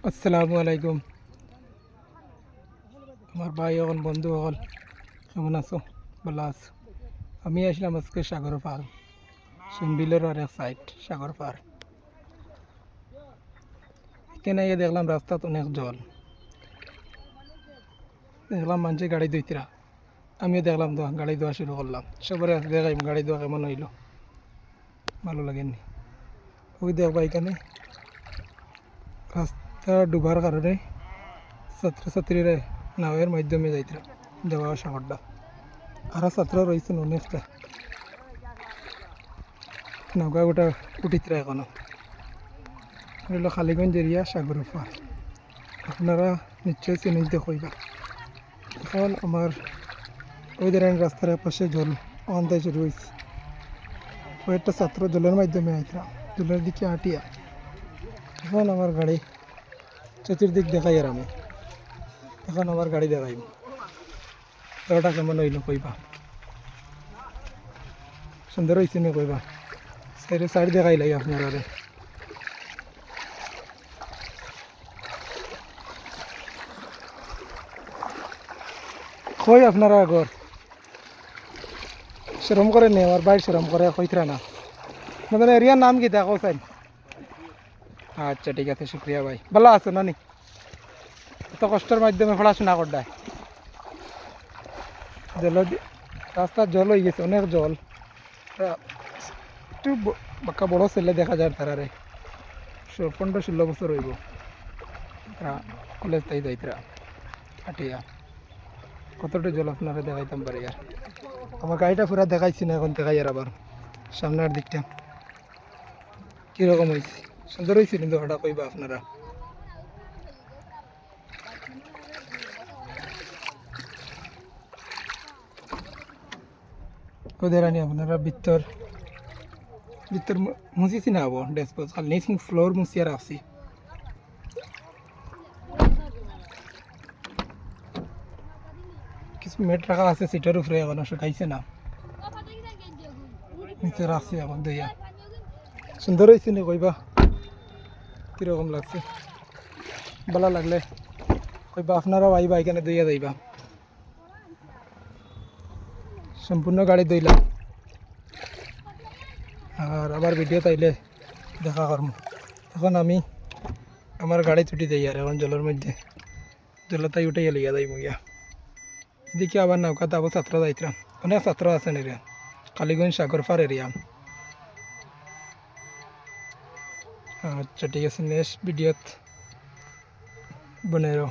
আসসালামু আলাইকুম আমার ভাই হল বন্ধু হল কেমন আছো? ভালো আছো? আমি আসলাম আজকে সাগর পার, সিমবিলের আর এক সাইড সাগর পার। এখানে গিয়ে দেখলাম রাস্তাত অনেক জল, দেখলাম মানুষের গাড়ি ধুইতরা, আমিও দেখলাম তো গাড়ি ধোয়া শুরু করলাম। সবার দেখাইম গাড়ি ধোয়া কেমন হইলো, ভালো লাগেনি। ওই দেখবা এখানে রাস্তা ডুবার কারণে ছাত্রছাত্রীরা নাওয়ের মাধ্যমে যাইতরা যাওয়া আসা করডা। আরও ছাত্র রয়েছেন অনেকটা, নৌকা গোটা উঠিতরা এখনো। হইল খালিগঞ্জ এরিয়া সাগর পার, আপনারা নিশ্চয়ই চিনিতে কইবা। এখন আমার ওই ধরনের রাস্তার পাশে জল অন্তায় শুরু হয়েছে। কয়েকটা ছাত্র জলের মাধ্যমে আইতরা, জলের দিকে আটিয়া। এখন আমার গাড়ি চতুর্দিক দেখাই, আর আমি এখন আমার গাড়ি দেখাইব। ওটা কেমন হইল কইবা, সুন্দর হয়েছে নি কইবা। সাইডে সাইড দেখাই লাগে আপনারা। কই আপনারা আগর শরম করে নে, আমার বাইর শরম করে কইতরা না। আপনাদের এরিয়ার নাম কি দেখো চাই? আচ্ছা ঠিক আছে, শুক্রিয়া ভাই। ভালো আছো নানি? এত কষ্টের মাধ্যমে পড়াশোনা করডায়, জল রাস্তার জল হয়ে গেছে, অনেক জল। একটু বাক্কা বড় ছেলে দেখা যায় তারারে, 15-16 বছর হইব। তারা কলেজ তাই যাইতরা আটিয়া। কতটা জল আপনারা দেখাইতাম পারি। আর আমার গাড়িটা পুরা দেখাইছি না, এখন দেখাই। আর আবার সামনের দিকটা কীরকম হয়েছে, সুন্দর হয়েছে কিন্তু ওটা কইবা আপনারা। ওদের আনি আপনারা ভিতর ভিতর মুছিছি না হবো ডেসপোজ, খালি নিচ ফ্লোর মুছিয়া রাখছি। কিছু মেট রাখা আছে সিটের উপরে, এখনো শুকাইছে না, নিচে রাখছি এখন দইয়া। সুন্দর হয়েছে না কইবা, কীরকম লাগছে? ভালো লাগলে কইবা আপনারাও আইবা, এখানে দইয়া যাইবা। সম্পূর্ণ গাড়ি দইলাম, আর আবার ভিডিও তাইলে দেখা করবো। এখন আমি আমার গাড়ি ছুটি যাই, আর এখন জলের মধ্যে জলতাই উঠাইয়া লইয়া যাইব গিয়া। এদিকে আবার নৌকাতে আবার ছাত্র যাইতরাম, অনেক ছাত্র আছেন এরিয়া, কালীগঞ্জ সাগরপাড় এরিয়া। আচ্ছা ঠিক আছে, নেক্সট ভিডিওত বনাইও।